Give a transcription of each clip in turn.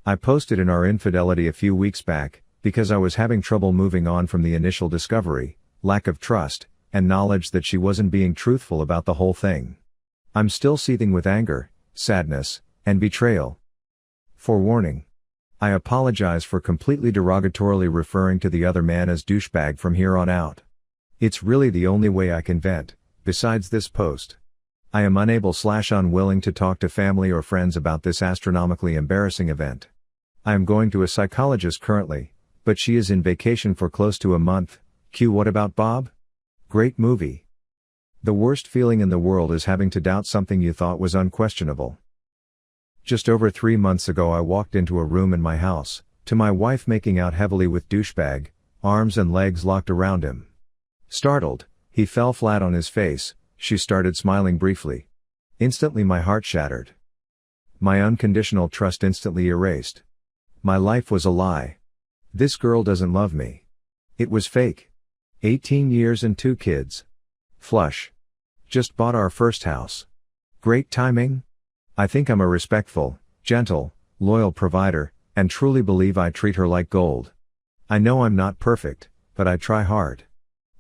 I posted in our infidelity a few weeks back, because I was having trouble moving on from the initial discovery, lack of trust, and knowledge that she wasn't being truthful about the whole thing. I'm still seething with anger, sadness, and betrayal. Forewarning. I apologize for completely derogatorily referring to the other man as douchebag from here on out. It's really the only way I can vent, besides this post. I am unable/unwilling to talk to family or friends about this astronomically embarrassing event. I am going to a psychologist currently, but she is in vacation for close to a month. What about Bob? Great movie. The worst feeling in the world is having to doubt something you thought was unquestionable. Just over 3 months ago I walked into a room in my house, to my wife making out heavily with douchebag, arms and legs locked around him. Startled, he fell flat on his face. She started smiling briefly. Instantly my heart shattered. My unconditional trust instantly erased. My life was a lie. This girl doesn't love me. It was fake. 18 years and 2 kids. Flush. Just bought our first house. Great timing? I think I'm a respectful, gentle, loyal provider, and truly believe I treat her like gold. I know I'm not perfect, but I try hard.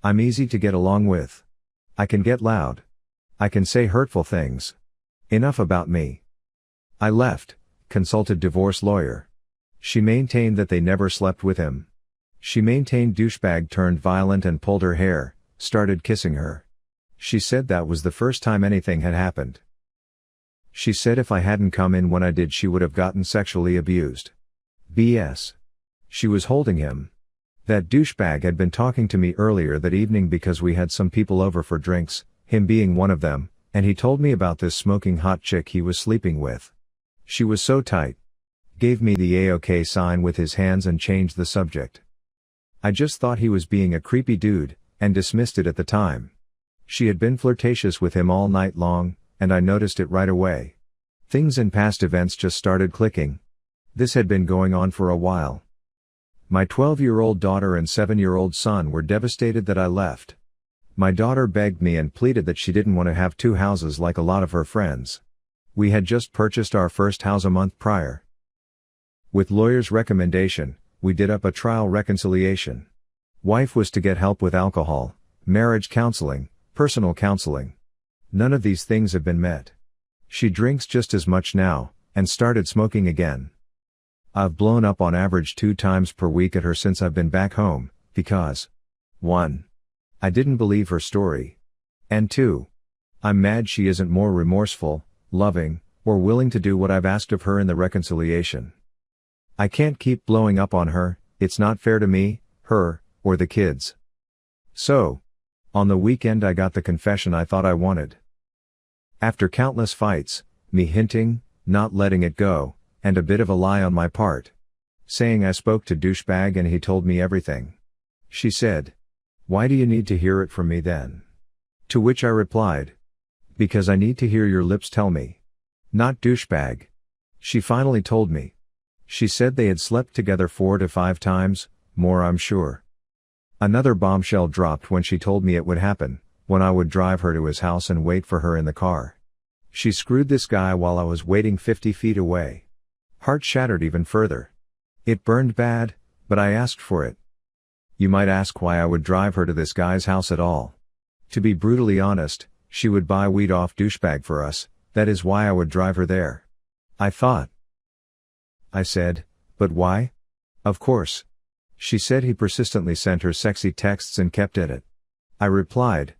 I'm easy to get along with. I can get loud. I can say hurtful things. Enough about me. I left, consulted divorce lawyer. She maintained that they never slept with him. She maintained douchebag turned violent and pulled her hair, started kissing her. She said that was the first time anything had happened. She said if I hadn't come in when I did she would have gotten sexually abused. BS. She was holding him. That douchebag had been talking to me earlier that evening because we had some people over for drinks, him being one of them, and he told me about this smoking hot chick he was sleeping with. She was so tight. Gave me the A-OK sign with his hands and changed the subject. I just thought he was being a creepy dude, and dismissed it at the time. She had been flirtatious with him all night long, and I noticed it right away. Things in past events just started clicking. This had been going on for a while. My 12-year-old daughter and 7-year-old son were devastated that I left. My daughter begged me and pleaded that she didn't want to have 2 houses like a lot of her friends. We had just purchased our first house a month prior. With lawyer's recommendation, we did up a trial reconciliation. Wife was to get help with alcohol, marriage counseling, personal counseling. None of these things have been met. She drinks just as much now, and started smoking again. I've blown up on average 2 times per week at her since I've been back home, because 1. I didn't believe her story. And 2. I'm mad she isn't more remorseful, loving, or willing to do what I've asked of her in the reconciliation. I can't keep blowing up on her, it's not fair to me, her, or the kids. So, on the weekend I got the confession I thought I wanted. After countless fights, me hinting, not letting it go, and a bit of a lie on my part. Saying I spoke to douchebag and he told me everything. She said, "Why do you need to hear it from me then?" To which I replied, "Because I need to hear your lips tell me. Not douchebag." She finally told me. She said they had slept together 4 to 5 times, more I'm sure. Another bombshell dropped when she told me it would happen, when I would drive her to his house and wait for her in the car. She screwed this guy while I was waiting 50 feet away. Heart shattered even further. It burned bad, but I asked for it. You might ask why I would drive her to this guy's house at all. To be brutally honest, she would buy weed off douchebag for us, that is why I would drive her there. I thought. I said, "But why?" "Of course." She said he persistently sent her sexy texts and kept at it. I replied,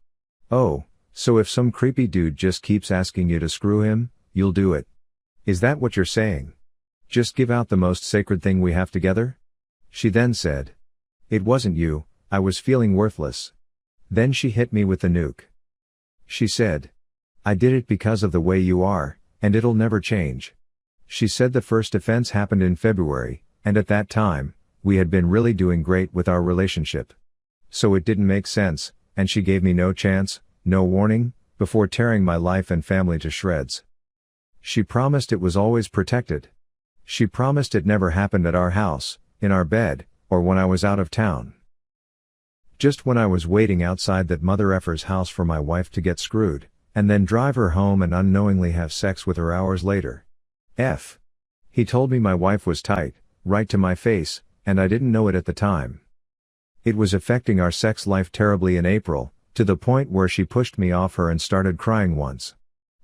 "Oh, so if some creepy dude just keeps asking you to screw him, you'll do it. Is that what you're saying? Just give out the most sacred thing we have together?" She then said, "It wasn't you, I was feeling worthless." Then she hit me with the nuke. She said, "I did it because of the way you are, and it'll never change." She said the first offense happened in February, and at that time, we had been really doing great with our relationship. So it didn't make sense, and she gave me no chance, no warning, before tearing my life and family to shreds. She promised it was always protected. She promised it never happened at our house, in our bed, or when I was out of town. Just when I was waiting outside that mother effer's house for my wife to get screwed, and then drive her home and unknowingly have sex with her hours later. He told me my wife was tight, right to my face, and I didn't know it at the time. It was affecting our sex life terribly in April, to the point where she pushed me off her and started crying once.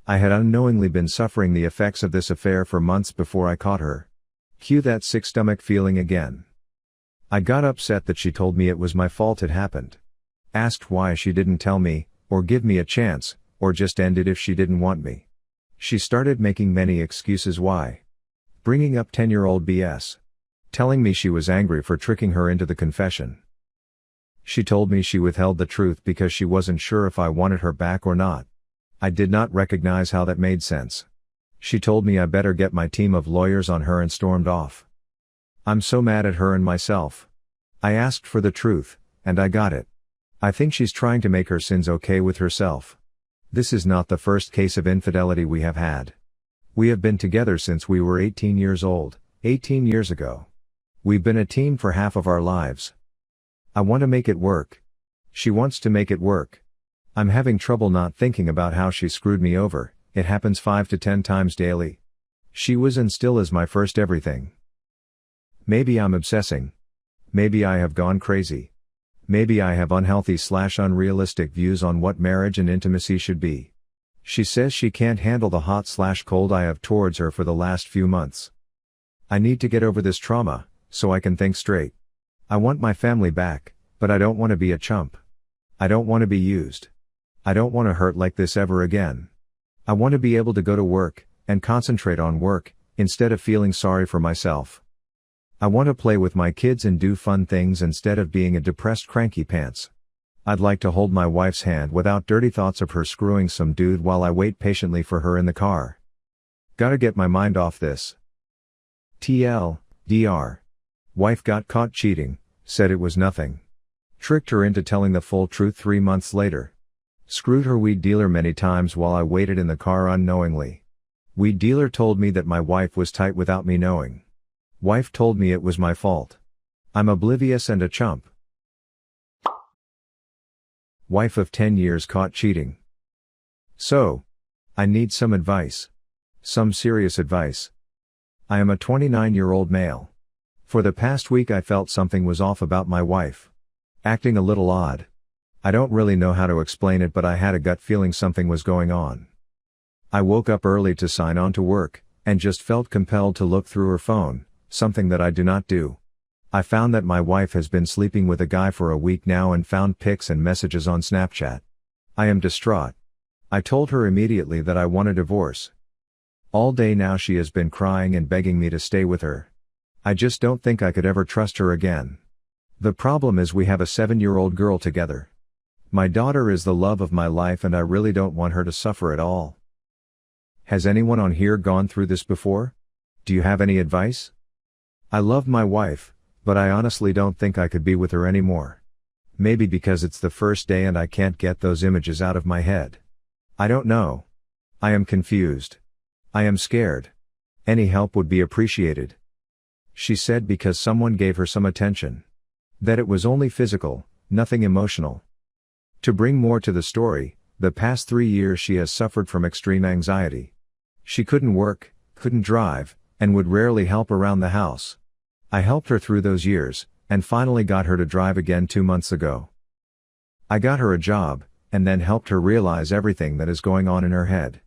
I had unknowingly been suffering the effects of this affair for months before I caught her. Cue that sick stomach feeling again. I got upset that she told me it was my fault it happened. Asked why she didn't tell me, or give me a chance, or just end it if she didn't want me. She started making many excuses why. Bringing up 10-year-old BS. Telling me she was angry for tricking her into the confession. She told me she withheld the truth because she wasn't sure if I wanted her back or not. I did not recognize how that made sense. She told me I better get my team of lawyers on her and stormed off. I'm so mad at her and myself. I asked for the truth, and I got it. I think she's trying to make her sins okay with herself. This is not the first case of infidelity we have had. We have been together since we were 18 years old, 18 years ago. We've been a team for half of our lives. I want to make it work. She wants to make it work. I'm having trouble not thinking about how she screwed me over. It happens 5 to 10 times daily. She was and still is my first everything. Maybe I'm obsessing. Maybe I have gone crazy. Maybe I have unhealthy/unrealistic views on what marriage and intimacy should be. She says she can't handle the hot/cold I have towards her for the last few months. I need to get over this trauma, so I can think straight. I want my family back, but I don't want to be a chump. I don't want to be used. I don't want to hurt like this ever again. I want to be able to go to work, and concentrate on work, instead of feeling sorry for myself. I want to play with my kids and do fun things instead of being a depressed cranky pants. I'd like to hold my wife's hand without dirty thoughts of her screwing some dude while I wait patiently for her in the car. Gotta get my mind off this. TL, DR. Wife got caught cheating, said it was nothing. Tricked her into telling the full truth 3 months later. Screwed her weed dealer many times while I waited in the car unknowingly. Weed dealer told me that my wife was tight without me knowing. Wife told me it was my fault. I'm oblivious and a chump. Wife of 10 years caught cheating. So, I need some advice. Some serious advice. I am a 29-year-old male. For the past week I felt something was off about my wife. Acting a little odd. I don't really know how to explain it, but I had a gut feeling something was going on. I woke up early to sign on to work, and just felt compelled to look through her phone, something that I do not do. I found that my wife has been sleeping with a guy for a week now and found pics and messages on Snapchat. I am distraught. I told her immediately that I want a divorce. All day now she has been crying and begging me to stay with her. I just don't think I could ever trust her again. The problem is we have a 7-year-old girl together. My daughter is the love of my life and I really don't want her to suffer at all. Has anyone on here gone through this before? Do you have any advice? I love my wife, but I honestly don't think I could be with her anymore. Maybe because it's the first day and I can't get those images out of my head. I don't know. I am confused. I am scared. Any help would be appreciated. She said because someone gave her some attention. That it was only physical, nothing emotional. To bring more to the story, the past 3 years she has suffered from extreme anxiety. She couldn't work, couldn't drive, and would rarely help around the house. I helped her through those years, and finally got her to drive again 2 months ago. I got her a job, and then helped her realize everything that is going on in her head.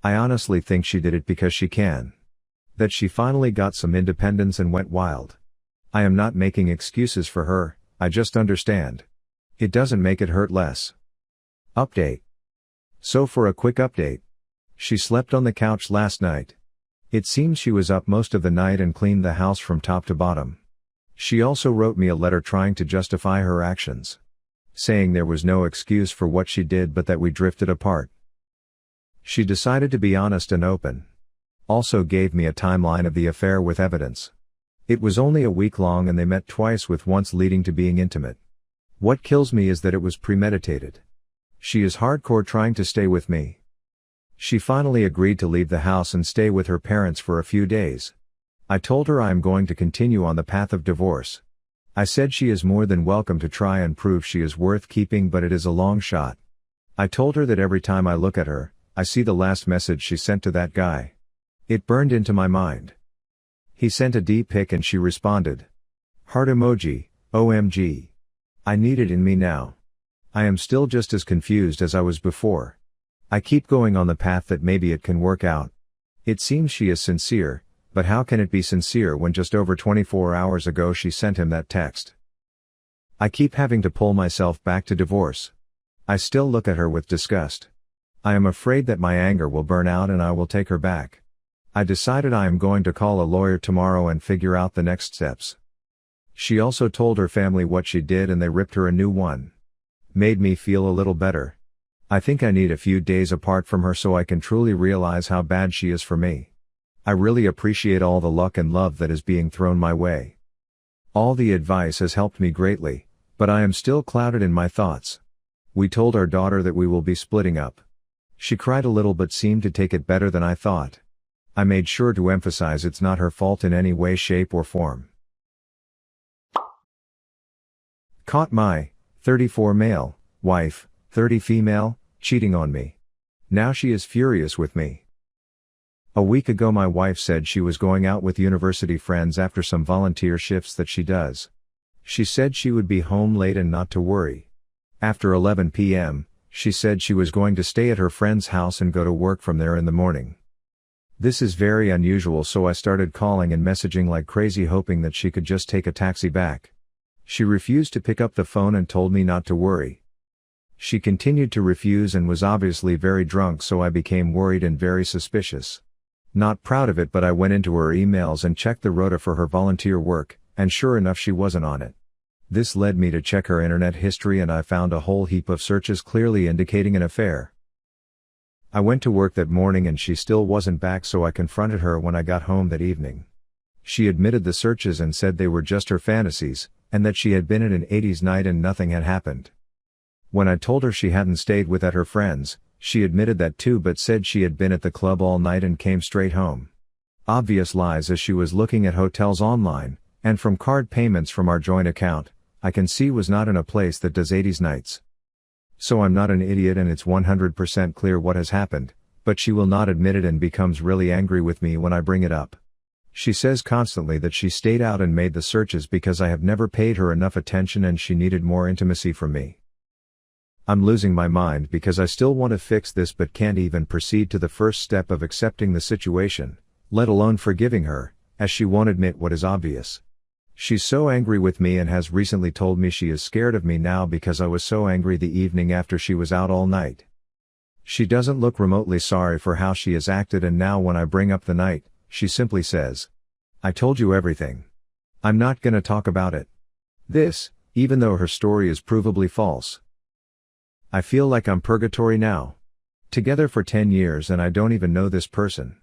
I honestly think she did it because she can. That she finally got some independence and went wild. I am not making excuses for her, I just understand. It doesn't make it hurt less. Update. So for a quick update. She slept on the couch last night. It seems she was up most of the night and cleaned the house from top to bottom. She also wrote me a letter trying to justify her actions. Saying there was no excuse for what she did but that we drifted apart. She decided to be honest and open. Also gave me a timeline of the affair with evidence. It was only a week long and they met twice with once leading to being intimate. What kills me is that it was premeditated. She is hardcore trying to stay with me. She finally agreed to leave the house and stay with her parents for a few days. I told her I am going to continue on the path of divorce. I said she is more than welcome to try and prove she is worth keeping, but it is a long shot. I told her that every time I look at her, I see the last message she sent to that guy. It burned into my mind. He sent a D pic and she responded. Heart emoji, OMG. I need it in me now. I am still just as confused as I was before. I keep going on the path that maybe it can work out. It seems she is sincere, but how can it be sincere when just over 24 hours ago she sent him that text? I keep having to pull myself back to divorce. I still look at her with disgust. I am afraid that my anger will burn out and I will take her back. I decided I am going to call a lawyer tomorrow and figure out the next steps. She also told her family what she did and they ripped her a new one. Made me feel a little better. I think I need a few days apart from her so I can truly realize how bad she is for me. I really appreciate all the luck and love that is being thrown my way. All the advice has helped me greatly, but I am still clouded in my thoughts. We told our daughter that we will be splitting up. She cried a little but seemed to take it better than I thought. I made sure to emphasize it's not her fault in any way, shape or form. Caught my 34 male, wife, 30 female, cheating on me. Now she is furious with me. A week ago my wife said she was going out with university friends after some volunteer shifts that she does. She said she would be home late and not to worry. After 11 p.m., she said she was going to stay at her friend's house and go to work from there in the morning. This is very unusual, so I started calling and messaging like crazy hoping that she could just take a taxi back. She refused to pick up the phone and told me not to worry. She continued to refuse and was obviously very drunk, so I became worried and very suspicious. Not proud of it, but I went into her emails and checked the rota for her volunteer work, and sure enough she wasn't on it. This led me to check her internet history and I found a whole heap of searches clearly indicating an affair. I went to work that morning and she still wasn't back, so I confronted her when I got home that evening. She admitted the searches and said they were just her fantasies, and that she had been at an 80s night and nothing had happened. When I told her she hadn't stayed with at her friends, she admitted that too, but said she had been at the club all night and came straight home. Obvious lies, as she was looking at hotels online, and from card payments from our joint account, I can see was not in a place that does 80s nights. So I'm not an idiot and it's 100% clear what has happened, but she will not admit it and becomes really angry with me when I bring it up. She says constantly that she stayed out and made the searches because I have never paid her enough attention and she needed more intimacy from me. I'm losing my mind because I still want to fix this but can't even proceed to the first step of accepting the situation, let alone forgiving her, as she won't admit what is obvious. She's so angry with me and has recently told me she is scared of me now because I was so angry the evening after she was out all night. She doesn't look remotely sorry for how she has acted, and now when I bring up the night, she simply says, "I told you everything. I'm not gonna talk about it." This, even though her story is provably false. I feel like I'm purgatory now. Together for 10 years and I don't even know this person.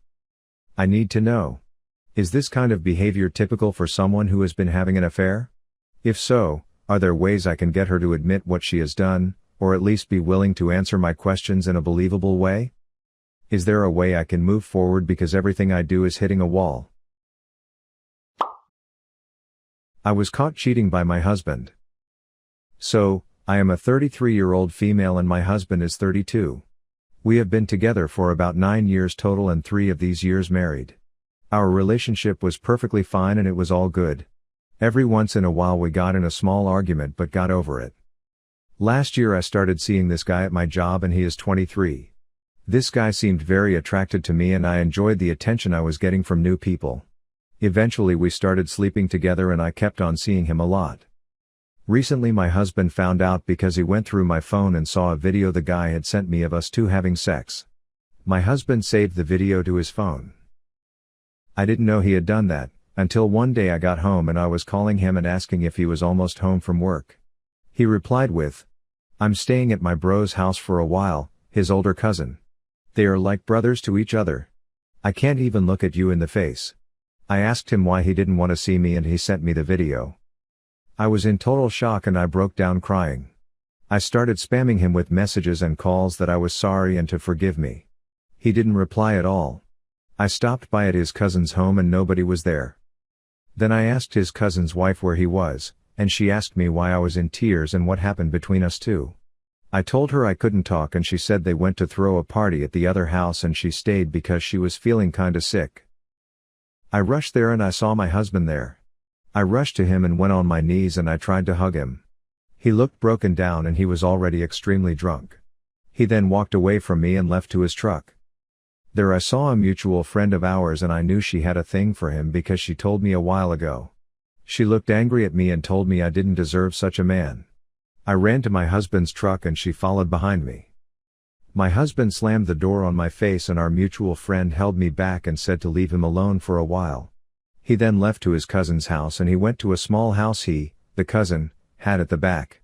I need to know. Is this kind of behavior typical for someone who has been having an affair? If so, are there ways I can get her to admit what she has done, or at least be willing to answer my questions in a believable way? Is there a way I can move forward because everything I do is hitting a wall? I was caught cheating by my husband. So, I am a 33-year-old female and my husband is 32. We have been together for about 9 years total and 3 of these years married. Our relationship was perfectly fine and it was all good. Every once in a while we got in a small argument but got over it. Last year I started seeing this guy at my job and he is 23. This guy seemed very attracted to me and I enjoyed the attention I was getting from new people. Eventually we started sleeping together and I kept on seeing him a lot. Recently my husband found out because he went through my phone and saw a video the guy had sent me of us two having sex. My husband saved the video to his phone. I didn't know he had done that, until one day I got home and I was calling him and asking if he was almost home from work. He replied with, "I'm staying at my bro's house for a while, his older cousin. They are like brothers to each other. I can't even look at you in the face." I asked him why he didn't want to see me and he sent me the video. I was in total shock and I broke down crying. I started spamming him with messages and calls that I was sorry and to forgive me. He didn't reply at all. I stopped by at his cousin's home and nobody was there. Then I asked his cousin's wife where he was, and she asked me why I was in tears and what happened between us two. I told her I couldn't talk and she said they went to throw a party at the other house and she stayed because she was feeling kinda sick. I rushed there and I saw my husband there. I rushed to him and went on my knees and I tried to hug him. He looked broken down and he was already extremely drunk. He then walked away from me and left to his truck. There I saw a mutual friend of ours and I knew she had a thing for him because she told me a while ago. She looked angry at me and told me I didn't deserve such a man. I ran to my husband's truck and she followed behind me. My husband slammed the door on my face and our mutual friend held me back and said to leave him alone for a while. He then left to his cousin's house and he went to a small house he, the cousin, had at the back.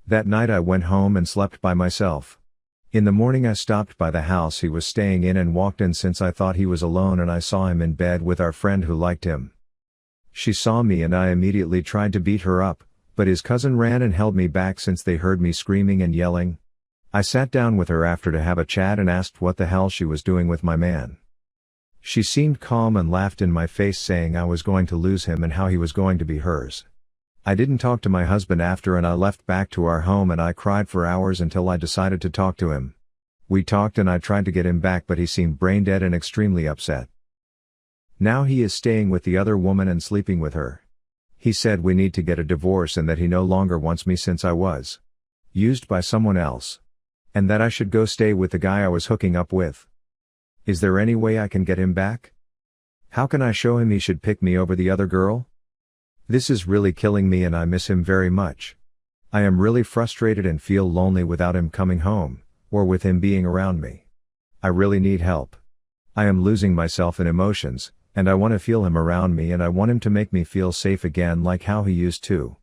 That night I went home and slept by myself. In the morning I stopped by the house he was staying in and walked in since I thought he was alone and I saw him in bed with our friend who liked him. She saw me and I immediately tried to beat her up, but his cousin ran and held me back since they heard me screaming and yelling. I sat down with her after to have a chat and asked what the hell she was doing with my man. She seemed calm and laughed in my face saying I was going to lose him and how he was going to be hers. I didn't talk to my husband after and I left back to our home and I cried for hours until I decided to talk to him. We talked and I tried to get him back but he seemed brain dead and extremely upset. Now he is staying with the other woman and sleeping with her. He said we need to get a divorce and that he no longer wants me since I was used by someone else. And that I should go stay with the guy I was hooking up with. Is there any way I can get him back? How can I show him he should pick me over the other girl? This is really killing me and I miss him very much. I am really frustrated and feel lonely without him coming home, or with him being around me. I really need help. I am losing myself in emotions, and I want to feel him around me and I want him to make me feel safe again like how he used to.